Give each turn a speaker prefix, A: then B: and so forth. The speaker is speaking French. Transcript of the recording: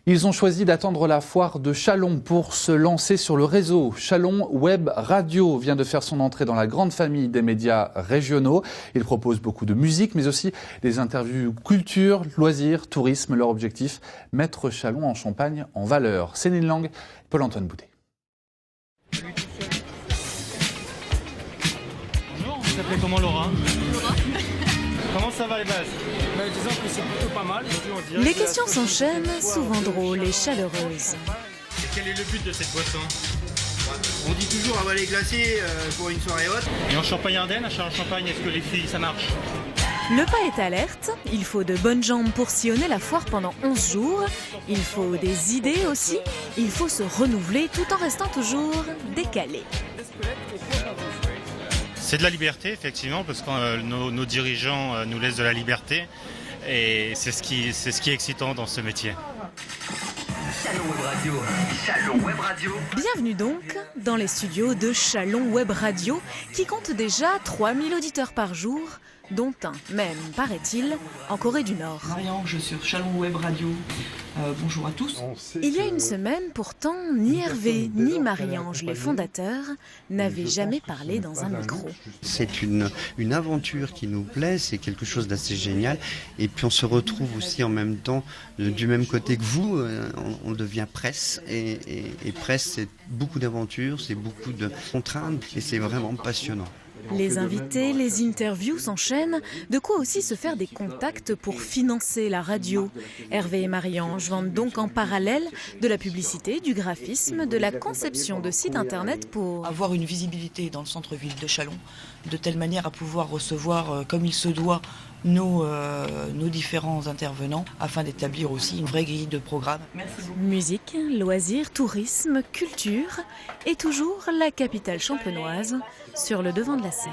A: Ils ont choisi d'attendre la foire de Châlons pour se lancer sur le réseau. Châlons Web Radio vient de faire son entrée dans la grande famille des médias régionaux. Il propose beaucoup de musique, mais aussi des interviews culture, loisirs, tourisme. Leur objectif, mettre Châlons en Champagne en valeur. Céline Lang, Paul-Antoine Boudet.
B: Bonjour, vous s'appelez comment Laura?
C: Laura.
B: Comment ça va les bases? Disons que c'est plutôt pas mal.
C: Les questions s'enchaînent, souvent drôles et chaleureuses.
B: Et quel est le but de cette boisson?
D: On dit toujours avaler glacé pour une soirée haute.
B: Et en Champagne-Ardenne, à Charles-Champagne, est-ce que les filles, ça marche?
C: Le pas est alerte, il faut de bonnes jambes pour sillonner la foire pendant 11 jours. Il faut des idées aussi, il faut se renouveler tout en restant toujours décalé.
E: C'est de la liberté, effectivement, parce que nos dirigeants nous laissent de la liberté. Et c'est ce qui est excitant dans ce métier.
F: Châlons Web Radio. Châlons Web Radio.
C: Bienvenue donc dans les studios de Châlons Web Radio qui compte déjà 3000 auditeurs par jour, dont un même, paraît-il, en Corée du Nord.
G: Marie-Ange sur Châlons Web Radio. Bonjour à tous.
C: Il y a une semaine, pourtant, ni Hervé ni Marie-Ange, les fondateurs, n'avaient jamais parlé dans un micro.
H: C'est une aventure qui nous plaît, c'est quelque chose d'assez génial. Et puis on se retrouve aussi en même temps du même côté que vous. On devient presse. Et presse, c'est beaucoup d'aventures, c'est beaucoup de contraintes et c'est vraiment passionnant.
C: Les invités, les interviews s'enchaînent, de quoi aussi se faire des contacts pour financer la radio. Hervé et Marie-Ange vendent donc en parallèle de la publicité, du graphisme, de la conception de sites internet pour
G: Avoir une visibilité dans le centre-ville de Châlons, de telle manière à pouvoir recevoir comme il se doit nos différents intervenants, afin d'établir aussi une vraie grille de programme. Merci beaucoup.
C: musique, loisirs, tourisme, culture et toujours la capitale champenoise sur le devant de la scène.